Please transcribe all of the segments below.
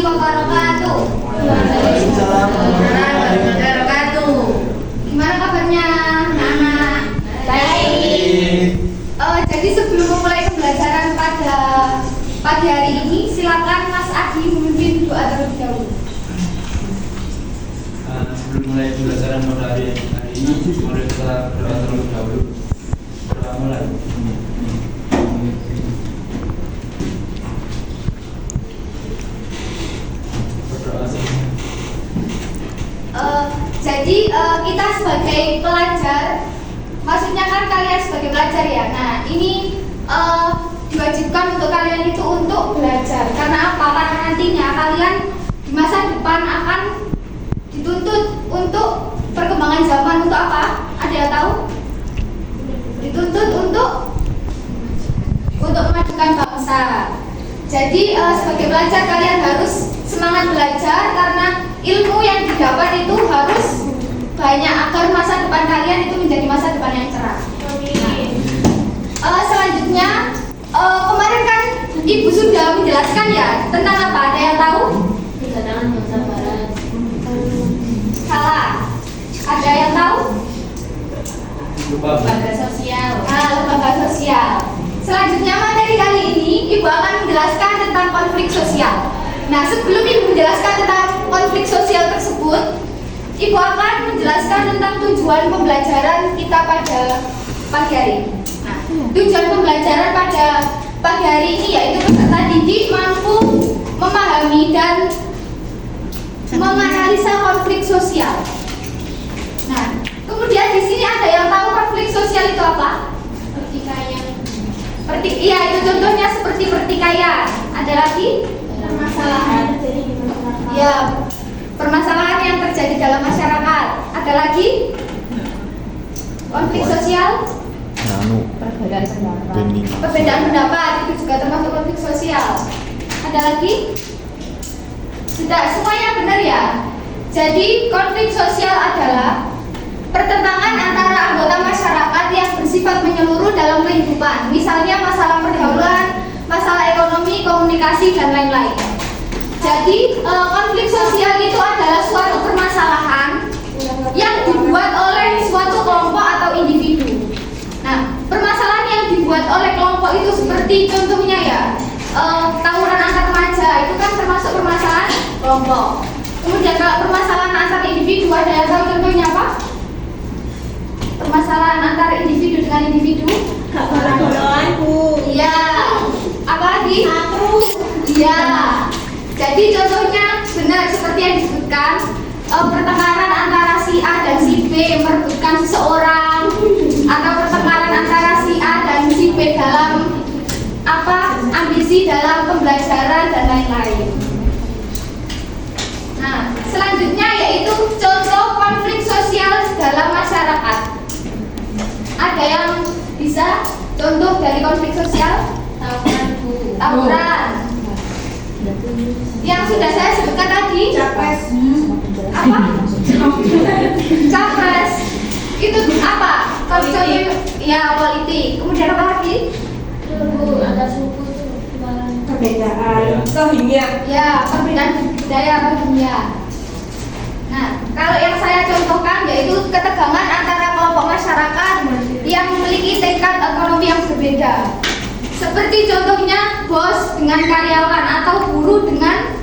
wabarakatuh. Waalaikumsalam warahmatullahi wabarakatuh. Gimana kabarnya, anak-anak? Baik. Jadi sebelum memulai pembelajaran pada pagi hari ini, silakan Mas Adi memimpin doa terlebih dahulu. Sebelum mulai pembelajaran pada hari ini, mari kita berdoa terlebih dahulu. Berdoa mulai. Jadi kita sebagai pelajar, maksudnya kan kalian sebagai pelajar ya. Nah ini diwajibkan untuk kalian itu untuk belajar. Karena apa? Karena nantinya kalian di masa depan akan dituntut untuk perkembangan zaman. Untuk apa? Ada yang tahu? Dituntut untuk memajukan bangsa. Jadi sebagai pelajar kalian harus semangat belajar karena ilmu yang didapat itu harus banyak agar masa depan kalian itu menjadi masa depan yang cerah. Selanjutnya kemarin kan Ibu sudah menjelaskan ya tentang apa? Ada yang tahu? Kedatangan bangsa Barat. Salah. Ada yang tahu? Lembaga sosial. Lembaga sosial. Selanjutnya materi kali ini Ibu akan menjelaskan tentang konflik sosial. Nah, sebelum Ibu menjelaskan tentang konflik sosial tersebut, Ibu akan menjelaskan tentang tujuan pembelajaran kita pada pagi hari ini. Nah, tujuan pembelajaran pada pagi hari ini yaitu peserta didik mampu memahami dan menganalisa konflik sosial. Nah, kemudian di sini ada yang tahu konflik sosial itu apa? Pertikaian. Iya, itu contohnya seperti pertikaian. Ada lagi? Permasalahan. Ya, permasalahan yang terjadi dalam masyarakat. Ada lagi? Konflik sosial? Perbedaan pendapat itu juga termasuk konflik sosial. Ada lagi? Sudah, semuanya benar ya? Jadi konflik sosial adalah pertentangan antara anggota masyarakat yang bersifat menyeluruh dalam kehidupan. Misalnya masalah pergaulan, masalah ekonomi, komunikasi, dan lain-lain. Jadi konflik sosial itu adalah suatu permasalahan yang dibuat oleh suatu kelompok atau individu. Nah, permasalahan yang dibuat oleh kelompok itu seperti contohnya ya, tawuran antar remaja itu kan termasuk permasalahan kelompok. Kemudian kalau permasalahan antar individu, ada yang tahu contohnya apa? Permasalahan antara individu dengan individu? Iya. Apa lagi? Iya. Jadi contohnya benar seperti yang disebutkan, pertengkaran antara si A dan si B merebutkan seseorang, atau pertengkaran antara si A dan si B dalam ambisi dalam pembelajaran dan lain-lain. Nah, selanjutnya yaitu contoh konflik sosial dalam masyarakat. Ada yang bisa contoh dari konflik sosial? Tawuran. Yang sudah saya sebutkan tadi. Capres. Apa? Capres. Itu apa? Politik. Ya, politik. Kemudian apa lagi? Ada suku itu. Perbedaan Rohingya. Ya, perbedaan budaya Rohingya. Nah, kalau yang saya contohkan yaitu ketegangan antara kelompok masyarakat yang memiliki tingkat ekonomi yang berbeda. Seperti contohnya bos dengan karyawan atau buruh dengan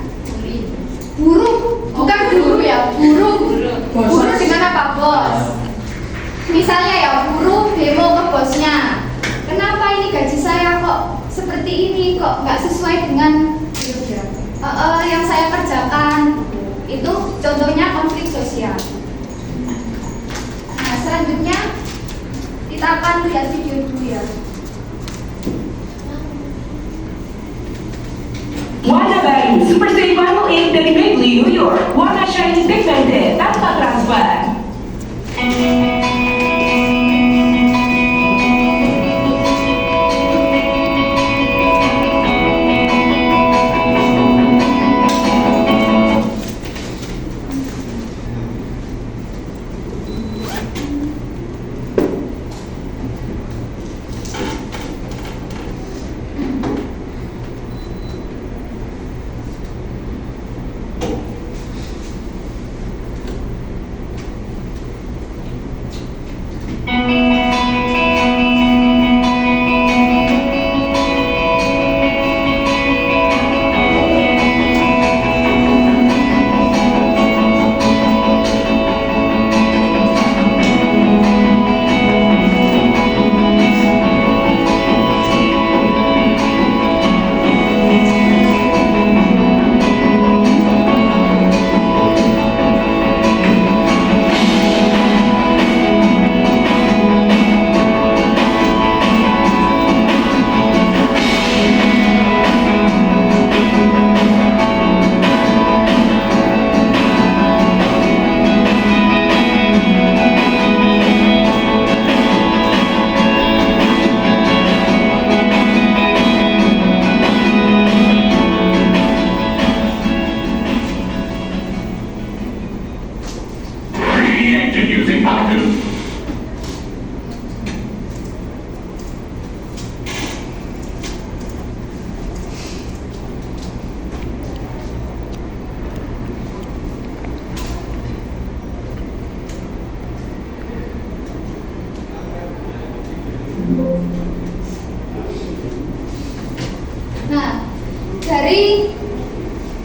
bukan buruh ya, buruh dengan apa? Bos. Misalnya ya, buruh demo ke bosnya. Kenapa ini gaji saya kok seperti ini, kok nggak sesuai dengan yang saya kerjakan? Itu contohnya konflik sosial. Nah, selanjutnya kita akan lihat video dulu ya. Warna baru Super Stay Vinyl Ink dari Maybelline New York. Warna shiny pigmented tanpa transparan.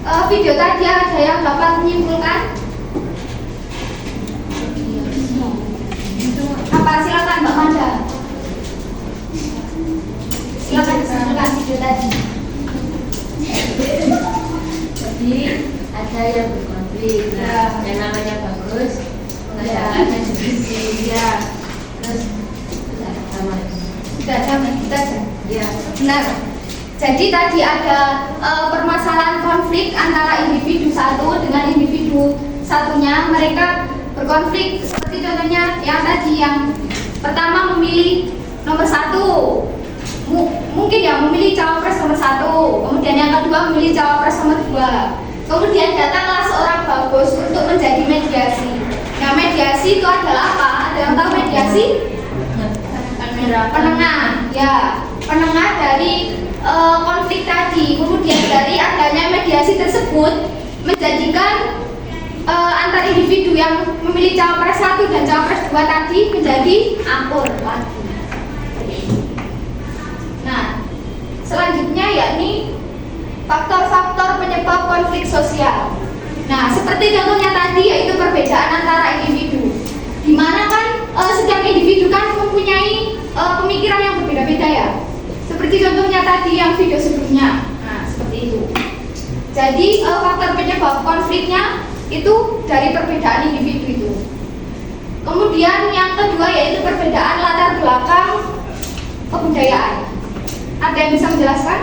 video tadi ada yang dapat menyimpulkan? Apa? Silakan Mbak Manda. Silakan disimpulkan video tadi. Jadi ada yang berkonflik. Nah, yang namanya bagus, pengacaranya diskusi. Ya, Terus tidak sama. sudah damai kita aja. Ya. Benar. Jadi tadi ada permasalahan konflik antara individu satu dengan individu satunya. Mereka berkonflik seperti contohnya yang tadi, yang pertama memilih nomor satu, mungkin ya memilih cawapres nomor satu, kemudian yang kedua memilih cawapres nomor dua, kemudian datanglah seorang bagus untuk menjadi mediasi. Nah, mediasi itu adalah apa? Ada yang tahu mediasi? Penengah, ya, penengah dari konflik tadi. Kemudian dari adanya mediasi tersebut menjadikan antar individu yang memilih cawapres 1 dan cawapres 2 tadi menjadi akur lagi. Nah, selanjutnya yakni faktor-faktor penyebab konflik sosial. Nah, seperti contohnya tadi yaitu perbedaan antara individu, di mana kan setiap individu kan mempunyai pemikiran yang berbeda-beda ya. Seperti contohnya tadi yang video sebelumnya. Nah, seperti itu. Jadi faktor penyebab konfliknya itu dari perbedaan individu itu. Kemudian yang kedua yaitu perbedaan latar belakang kebudayaan. Ada yang bisa menjelaskan?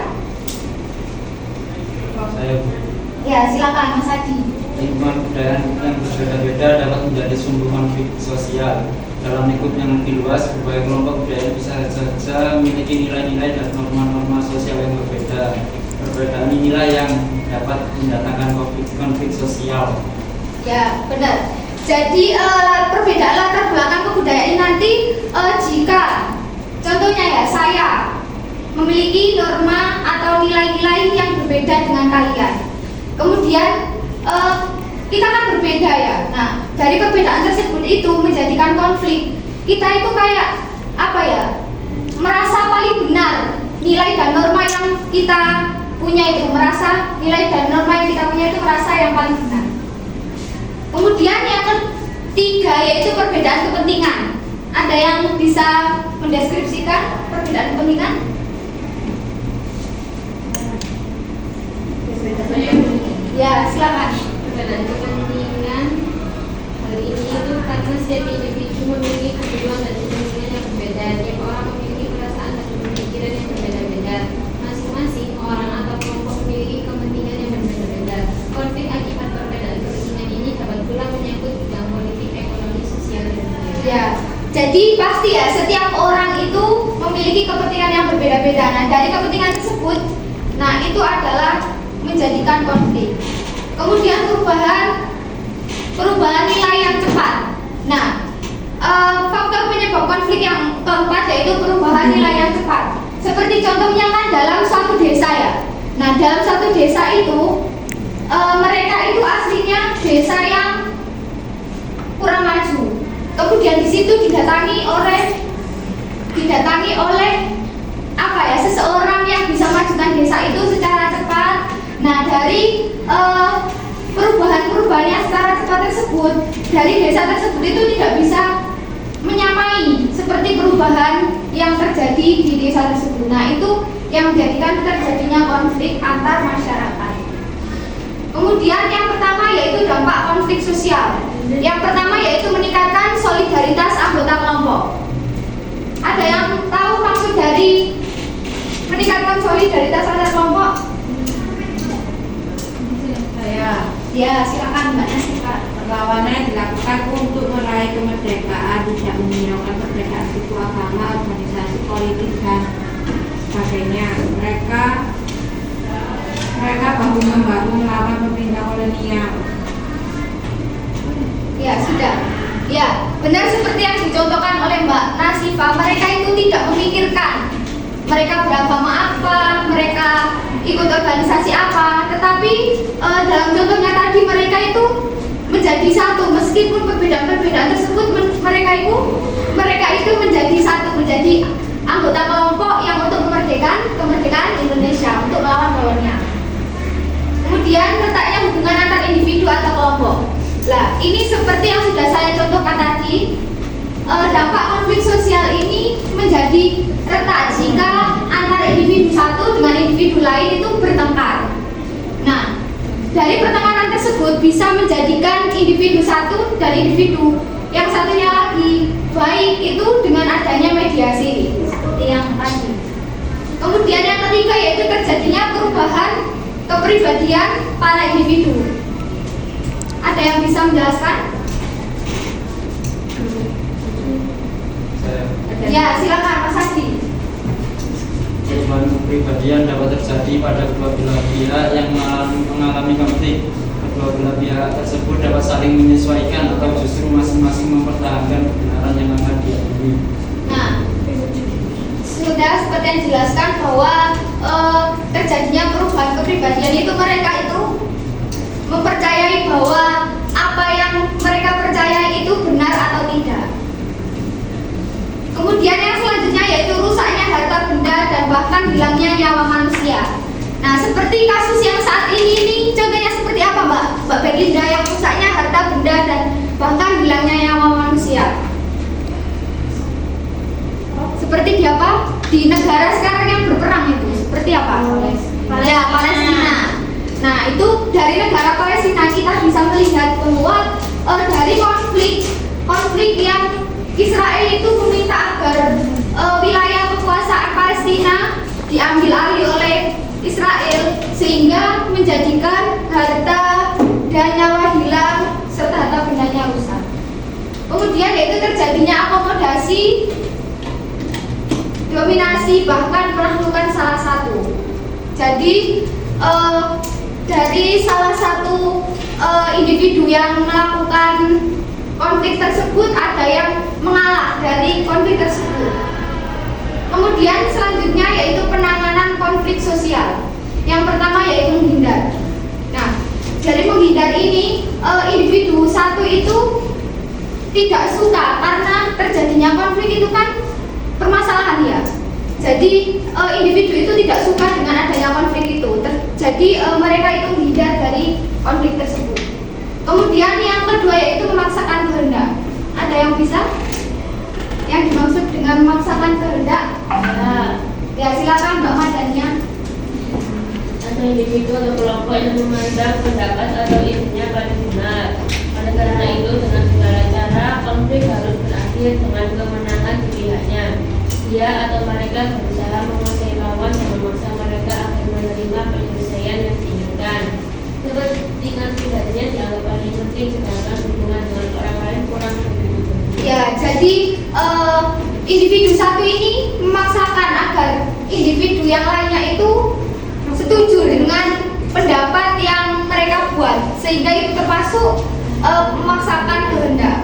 Saya Ya, silakan Mas Adi. lingkungan budaya yang berbeda-beda dapat menjadi sumber konflik sosial. Dalam lingkup yang lebih luas, berbagai kelompok budaya bisa saja memiliki nilai-nilai dan norma-norma sosial yang berbeda. Perbedaan inilah yang dapat mendatangkan konflik sosial. Ya, benar. Jadi perbedaan latar belakang kebudayaan ini nanti jika contohnya ya saya memiliki norma atau nilai-nilai yang berbeda dengan kalian. Kemudian kita kan berbeda ya. Nah, dari perbedaan tersebut itu menjadikan konflik. Kita itu kayak apa ya? Merasa paling benar. Nilai dan norma yang kita punya itu merasa nilai dan norma yang kita punya itu merasa yang paling benar. Kemudian yang ketiga yaitu perbedaan kepentingan. Ada yang bisa mendeskripsikan perbedaan kepentingan? Ya, silakan. Perbedaan kepentingan hal ini itu karena setiap individu memiliki kebutuhan dan kepentingan yang berbeda. Tiap orang memiliki perasaan dan pemikiran yang berbeda-beda. Masing-masing orang atau kelompok memiliki kepentingan yang berbeda-beda. Konflik akibat perbedaan kepentingan ini dapat pula menyangkut bidang politik, ekonomi, sosial, dan budaya. Ya, jadi pasti ya setiap orang itu memiliki kepentingan yang berbeda-beda. Nah, dari kepentingan tersebut, nah itu adalah menjadikan konflik. Kemudian perubahan nilai yang cepat. Nah, faktor penyebab konflik yang keempat yaitu perubahan nilai yang cepat. Seperti contohnya kan dalam suatu desa ya. Nah, dalam suatu desa itu mereka itu aslinya desa yang kurang maju. Kemudian di situ didatangi oleh apa ya, seseorang yang bisa majukan desa itu secara cepat. Nah, dari perubahan-perubahan yang secara cepat tersebut, dari desa tersebut itu tidak bisa menyamai seperti perubahan yang terjadi di desa tersebut. Nah, itu yang menjadikan terjadinya konflik antar masyarakat. Kemudian yang pertama yaitu dampak konflik sosial. Yang pertama yaitu meningkatkan solidaritas anggota kelompok. Ada yang tahu maksud dari meningkatkan solidaritas antar kelompok? Ya, silakan Mbak Nasifah. Perlawanan dilakukan untuk meraih kemerdekaan, tidak menghiraukan perbedaan suku, agama, organisasi politik dan sebagainya. Mereka bahu membahu melawan pemerintah kolonial. Ya, sudah. Ya, benar seperti yang dicontohkan oleh Mbak Nasifah. Mereka itu tidak memikirkan mereka beragama apa, mereka ikut organisasi apa, tetapi dalam contohnya tadi mereka itu menjadi satu, meskipun perbedaan-perbedaan tersebut mereka itu menjadi satu, menjadi anggota kelompok yang untuk kemerdekaan Indonesia, untuk melawan kolonial. kemudian letaknya hubungan antar individu atau kelompok. Lah, ini seperti yang sudah saya contohkan tadi, dampak konflik sosial ini menjadi retak jika antara individu satu dengan individu lain itu bertengkar. Nah, dari pertengkaran tersebut bisa menjadikan individu satu dan individu yang satunya lagi baik itu dengan adanya mediasi seperti yang tadi. Kemudian yang ketiga yaitu terjadinya perubahan kepribadian para individu. Ada yang bisa menjelaskan? Ya, silakan Mas Adi. Perubahan kepribadian dapat terjadi pada kedua belah pihak yang mengalami konflik. Kedua belah pihak tersebut dapat saling menyesuaikan atau justru masing-masing mempertahankan kebenaran yang akan diakui. Nah, sudah seperti yang dijelaskan bahwa terjadinya perubahan kepribadian itu mereka itu mempercayai bahwa apa yang mereka percayai itu benar atau tidak. Kemudian yang selanjutnya yaitu rusaknya harta benda dan bahkan hilangnya nyawa manusia. Nah, seperti kasus yang saat ini contohnya seperti apa Mbak Belinda, yang rusaknya harta benda dan bahkan hilangnya nyawa manusia? Seperti di apa? Di negara sekarang yang berperang itu seperti apa? Ya, Palestina. Nah, itu dari negara Palestina kita bisa melihat bahwa dari konflik yang Israel itu meminta agar wilayah kekuasaan Palestina diambil alih oleh Israel sehingga menjadikan harta dan nyawa hilang serta harta bendanya rusak. Kemudian yaitu terjadinya akomodasi, dominasi, bahkan penaklukan salah satu. Jadi dari salah satu individu yang melakukan konflik tersebut ada yang mengalah dari konflik tersebut. Kemudian selanjutnya yaitu penanganan konflik sosial. Yang pertama yaitu menghindar. Nah, dari menghindar ini individu satu itu tidak suka karena terjadinya konflik itu kan permasalahan ya. Jadi individu itu tidak suka dengan adanya konflik itu. Jadi mereka itu menghindar dari konflik tersebut. Kemudian yang kedua yaitu memaksakan kehendak. Ada yang bisa? Yang dimaksud dengan memaksakan kehendak? Ya, silakan Mbak Madania. Ada individu atau kelompok yang memandang pendapat atau idenya paling benar. Oleh karena itu, dengan segala cara konflik harus berakhir dengan kemenangan di pihaknya. Dia atau mereka berusaha menguasai lawan dan memaksa mereka akan menerima penyelesaian yang diinginkan. Kepentingan pribadinya dianggap paling penting, sedangkan hubungan dengan orang lain kurang begitu. Ya, jadi individu satu ini memaksakan agar individu yang lainnya itu setuju dengan pendapat yang mereka buat, sehingga itu termasuk memaksakan kehendak.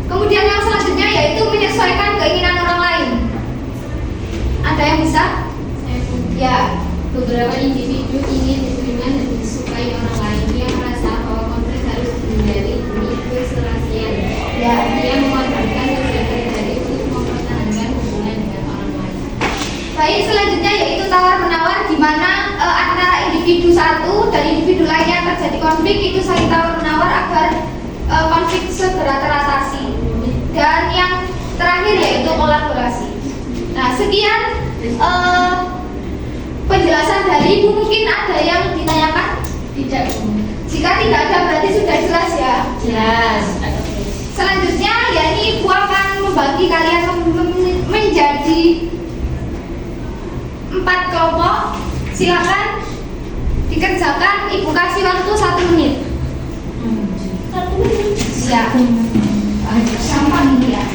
Kemudian yang selanjutnya yaitu menyesuaikan keinginan orang lain. Ada yang bisa? Ya. Beberapa individu ingin diterima dan disukai orang lain. Dia merasa bahwa konflik harus dihindari demi keserasian. Ya. Dia mengorbankan sosial pribadi untuk mempertahankan hubungan dengan orang lain. Baik, selanjutnya yaitu tawar-menawar, di mana antara individu satu dan individu lainnya terjadi konflik, itu saling tawar-menawar agar konflik segera teratasi. Dan yang terakhir yaitu kolaborasi. Nah, sekian penjelasan dari Ibu. Mungkin ada yang ditanyakan? Tidak. Jika tidak ada berarti sudah jelas ya? Jelas. Selanjutnya ya ini Ibu akan membagi kalian menjadi 4 kelompok. Silakan dikerjakan. Ibu kasih waktu 1 menit. 1 menit. Ya. Gampang ini ya.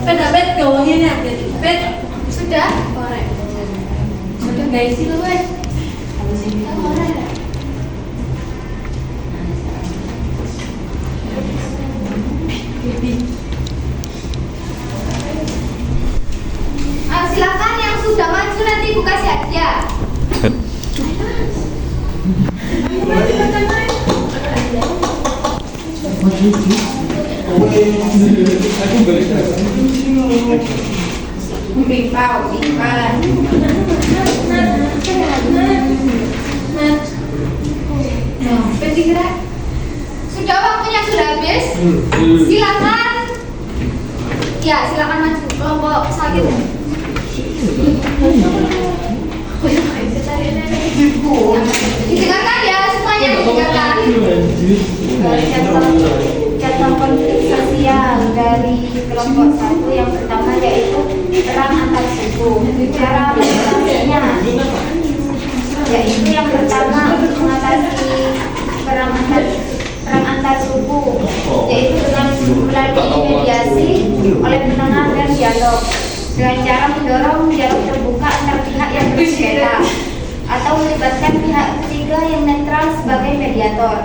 Pendapat gawangnya nih, bet. Sudah? Korek. Sudah guys, sih lu wes. Korek. Silakan yang sudah maju nanti Bu kasih hadiah. Pimpau. Sudah waktunya sudah habis. Silakan. Ya, silakan maju kelompok sakit. Didengarkan ya semuanya didengarkan. Contoh konflik sosial dari kelompok satu yang pertama yaitu perang antar suku. Cara mengatasinya yaitu yang pertama untuk mengatasi perang antar suku yaitu dengan melalui mediasi oleh penengah dan dialog dengan cara mendorong dialog terbuka antar pihak yang bersengketa atau melibatkan pihak ketiga yang netral sebagai mediator.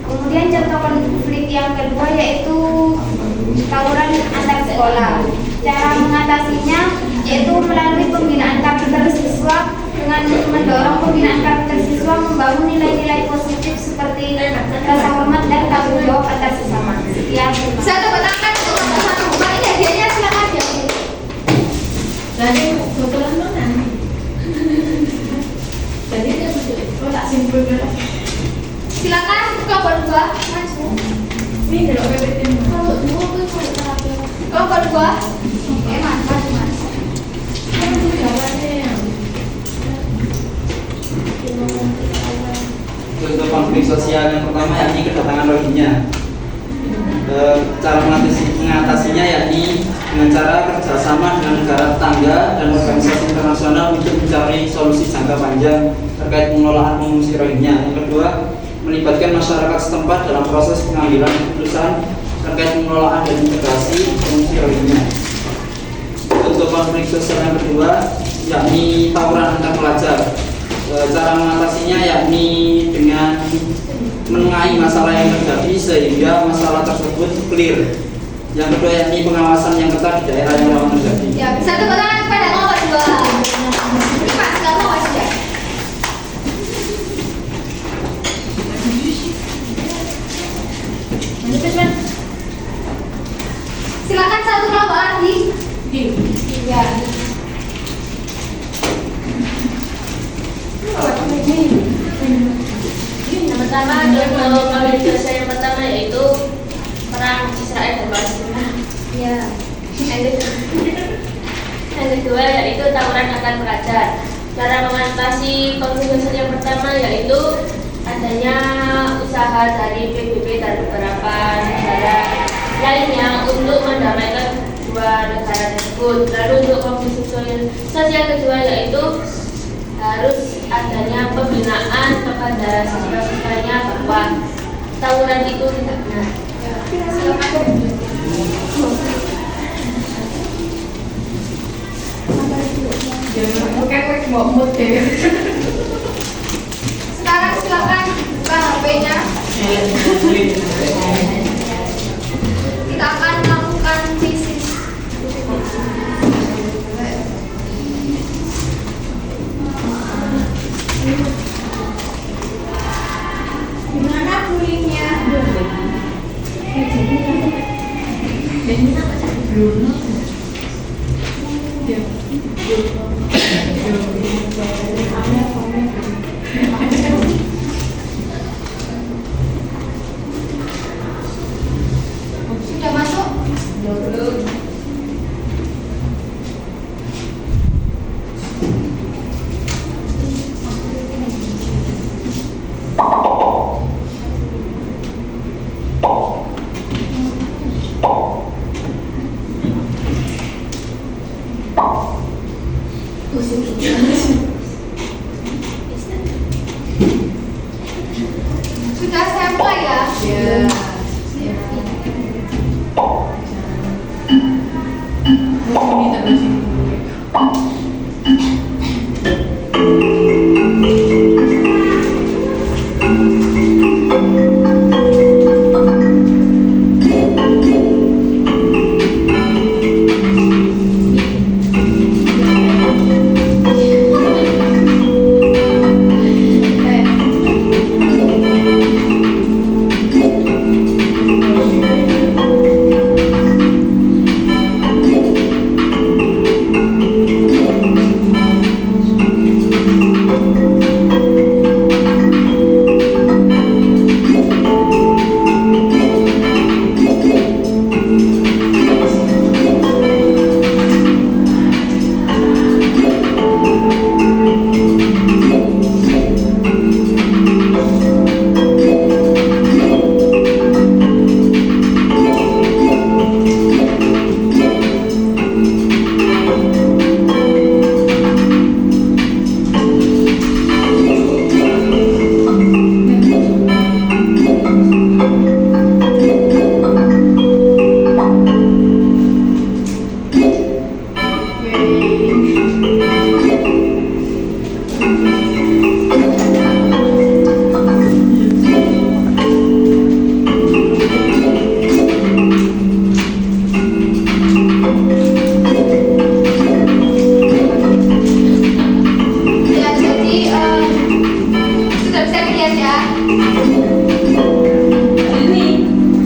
Kemudian contoh konflik yang kedua yaitu tawuran antar sekolah. Cara mengatasinya yaitu melalui pembinaan karakter siswa dengan mendorong pembinaan karakter siswa membangun nilai-nilai positif seperti rasa hormat dan tanggung jawab antar sesama. Sekian. Saya tepuk tangan untuk nomor satu. Mbak, ini hadiahnya silakan ya. Jadi kebetulan mana? Jadi dia betul. Tak simpul dulu. Silakan kelompok dua maju. Ini kalau PPT. Kalau dua itu kelompok dua. Maju. Untuk konflik sosial yang pertama yakni kedatangan Rohingya. Cara mengatasinya yakni dengan cara kerjasama dengan negara tetangga dan organisasi internasional untuk mencari solusi jangka panjang terkait pengelolaan pengungsi Rohingya. Yang kedua, melibatkan masyarakat setempat dalam proses pengambilan keputusan terkait pengelolaan dan integrasi pengungsi Rohingya. Untuk konflik sosial yang kedua yakni tawuran antar pelajar. Cara mengatasinya yakni dengan menengahi masalah yang terjadi sehingga masalah tersebut clear. Yang kedua yakni pengawasan yang ketat di daerah yang rawan terjadi. Ya, bisa tepuk tangan kepada kelompok dua. Pak, silakan maju ya. Silakan satu kelompok lagi. Ya. Yang pertama contoh konflik sosial yang pertama yaitu perang Israel dan Palestina. Ya. Yang kedua yaitu tawuran antar pelajar. Cara mengatasi konflik sosial yang pertama yaitu adanya usaha dari PBB dan beberapa negara lainnya untuk mendamaikan dua negara tersebut. Lalu untuk konflik sosial kedua yaitu harus adanya pembinaan kepada siswa-siswanya bahwa tawuran itu tidak benar. Sekarang silakan buka HP-nya. Kita akan melakukan tesis. Gimana kulitnya? Sudah masuk? Belum. Sudah saya mulai ya. Ini tak nasi. Ya, jadi sudah bisa dilihat ya.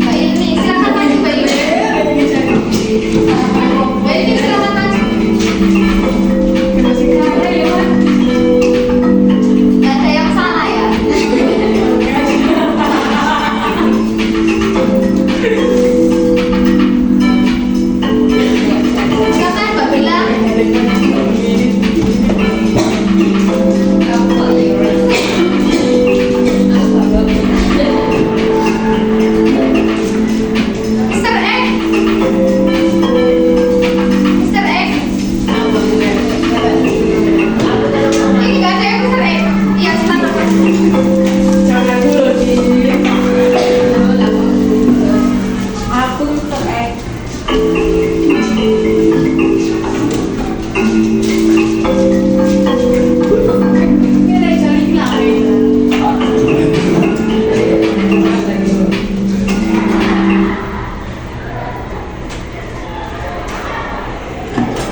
Mbak Ilmi, silakan maju Mbak Ilmi. Mbak Ilmi silakan maju. Nggak ada yang salah ya. Silakan Mbak Bila. Mr. X. Mr. X. Ini nggak ada yang Mr. X. Iya, silakan. Jangan dulu di. Aku terek.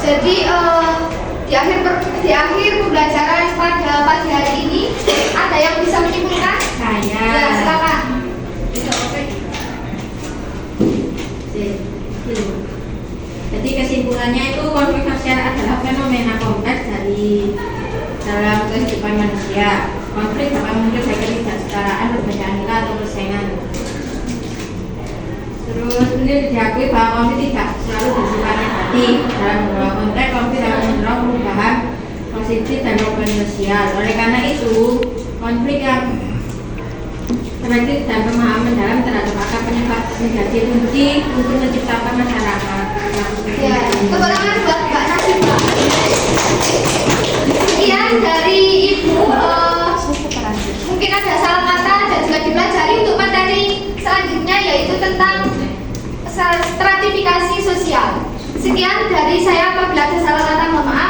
Jadi di akhir pembelajaran pada pagi hari ini ada yang bisa menyimpulkan? Saya. Ya, silakan. Jadi kesimpulannya itu konflik sosial adalah fenomena kompleks dalam kehidupan manusia. Konflik dapat muncul dari ketidaksetaraan, perbedaan nilai atau persaingan. Terus ini diakui bahwa konflik tidak selalu bersifat negatif. Dalam beberapa konteks konflik dapat mendorong perubahan positif dan perubahan sosial. Oleh karena itu konflik yang terkait dan pemahaman dalam terhadap akar penyebab menjadi kunci untuk menciptakan masyarakat. Ya, tepuk tangan buat Mbak Nasibah. Sekian dari Ibu. Mungkin ada salah kata dan juga dipelajari untuk materi selanjutnya yaitu tentang stratifikasi sosial. Sekian dari saya, apabila ada salah kata mohon maaf.